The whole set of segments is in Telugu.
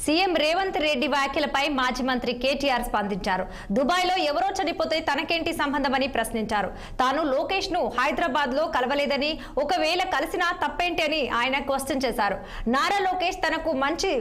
సీఎం రేవంత్ రెడ్డి వ్యాఖ్యలపై మాజీ మంత్రి కేటీఆర్ స్పందించారు. దుబాయ్లో ఎవరో చనిపోతే తనకేంటి సంబంధమని ప్రశ్నించారు. తాను లోకేష్ ను హైదరాబాద్ లో కలవలేదని, ఒకవేళ కలిసినా తప్పేంటి అని ఆయన క్వశ్చన్ చేశారు. నారా లోకేష్ తనకు మంచి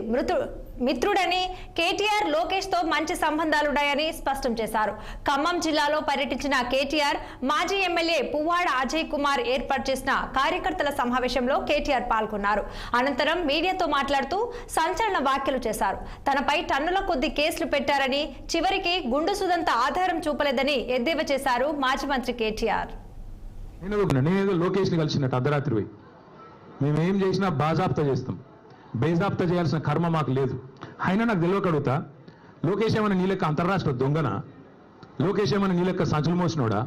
మిత్రుడని, కేటీఆర్ లోకేష్ తో మంచి సంబంధాలున్నాయని స్పష్టం చేశారు. ఖమ్మం జిల్లాలో పర్యటించిన కేటీఆర్ మాజీ ఎమ్మెల్యే పువ్వాడ అజయ్ కుమార్ ఏర్పాటు చేసిన కార్యకర్తల సమావేశంలో కేటీఆర్ పాల్గొన్నారు. అనంతరం మీడియాతో మాట్లాడుతూ సంచలన వ్యాఖ్యలు చేశారు. తనపై టన్నుల కొద్ది కేసులు పెట్టారని, చివరికి గుండు సుదంత ఆధారం చూపలేదని ఎద్దేవా చేశారు మాజీ మంత్రి కేటీఆర్. లోకేష్ ని కలిసినట్టు అర్ధరాత్రి పోయి మేమేం చేసినా బాజాప్తా చేస్తాం, బేజాప్తా చేయాల్సిన కర్మ మాకు లేదు. అయినా నాకు తెలియక అడుగుతా, లోకేష్ ఏమైనా నీ లెక్క అంతర్రాష్ట్ర దొంగనా? లోకేష్ ఏమైనా నీ లెక్క సంచులు మోసినోడా?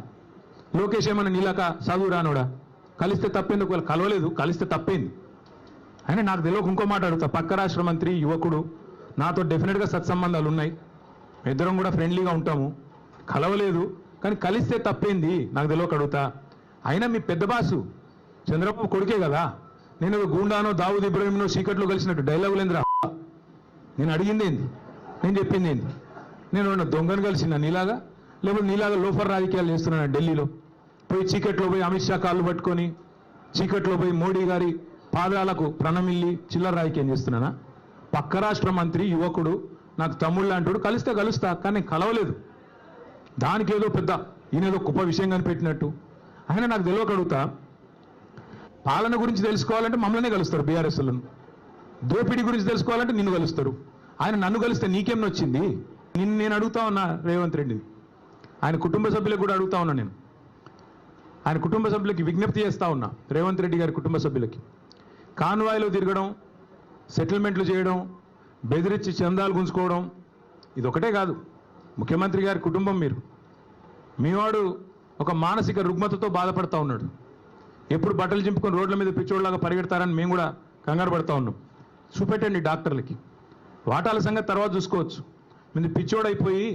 లోకేష్ ఏమైనా నీ లెక్క చదువు రానోడా? కలిస్తే తప్పేంది, ఒకవేళ కలవలేదు కలిస్తే తప్పేంది. అయినా నాకు తెలియక ఇంకో మాట అడుగుతా, పక్క రాష్ట్ర మంత్రి యువకుడు, నాతో డెఫినెట్గా సత్సంబంధాలు ఉన్నాయి, ఇద్దరం కూడా ఫ్రెండ్లీగా ఉంటాము, కలవలేదు కానీ కలిస్తే తప్పేంది నాకు తెలియక అడుగుతా. అయినా మీ పెద్ద బాసు చంద్రబాబు కొడుకే కదా, నేను గూండానో దావుద్ ఇబ్రహీంనో చీకట్లో కలిసినట్టు డైలాగులేంద్రా. నేను అడిగింది ఏంది, నేను చెప్పింది ఏంది? నేను దొంగను కలిసిన నీలాగా, లేకపోతే నీలాగా లోఫర్ రాజకీయాలు చేస్తున్నాను ఢిల్లీలో పోయి, చీకట్లో పోయి అమిత్ షా కాళ్ళు పట్టుకొని, చీకట్లో పోయి మోడీ గారి పాదాలకు ప్రణమిల్లి చిల్లర రాజకీయం చేస్తున్నానా? పక్క రాష్ట్ర మంత్రి యువకుడు, నాకు తమ్ముళ్ళు అంటాడు, కలిస్తే కలుస్తా కానీ నేను కలవలేదు. దానికి ఏదో పెద్ద ఈయనేదో గొప్ప విషయం కనిపెట్టినట్టు. ఆయన నాకు తెలియక అడుగుతా, పాలన గురించి తెలుసుకోవాలంటే మమ్మల్నే కలుస్తారు బీఆర్ఎస్లను, దోపిడీ గురించి తెలుసుకోవాలంటే నిన్ను కలుస్తారు. ఆయన నన్ను కలిస్తే నీకేం నొచ్చింది? నేను అడుగుతా ఉన్నా రేవంత్ రెడ్డి, ఆయన కుటుంబ సభ్యులకు కూడా అడుగుతా ఉన్నా, నేను ఆయన కుటుంబ సభ్యులకి విజ్ఞప్తి చేస్తా ఉన్నా, రేవంత్ రెడ్డి గారి కుటుంబ సభ్యులకి కాన్వాయ్లో తిరగడం, సెటిల్మెంట్లు చేయడం, బెదిరించి చందాలు గుంజుకోవడం ఇదొకటే కాదు. ముఖ్యమంత్రి గారి కుటుంబం మీరు, మీవాడు ఒక మానసిక రుగ్మతతో బాధపడతా ఉన్నాడు. ఎప్పుడు బట్టలు చింపుకొని రోడ్ల మీద పిచ్చోళ్ళలాగా పరిగెడతారని మేము కూడా కంగారు పడతా ఉన్నాం. చూపెట్టండి డాక్టర్లకి, వాటాల సంగతి తర్వాత చూసుకోవచ్చు. మీరు పిచ్చోడైపోయి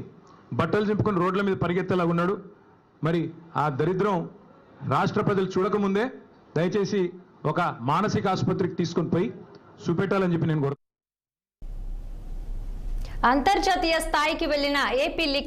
బట్టలు చింపుకొని రోడ్ల మీద పరిగెత్తేలాగా ఉన్నాడు. మరి ఆ దరిద్రం రాష్ట్ర ప్రజలు చూడకముందే దయచేసి ఒక మానసిక ఆసుపత్రికి తీసుకొని పోయి చూపెట్టాలని చెప్పి నేను కోరుతున్నాను. అంతర్జాతీయ స్థాయికి వెళ్లిన ఏపీ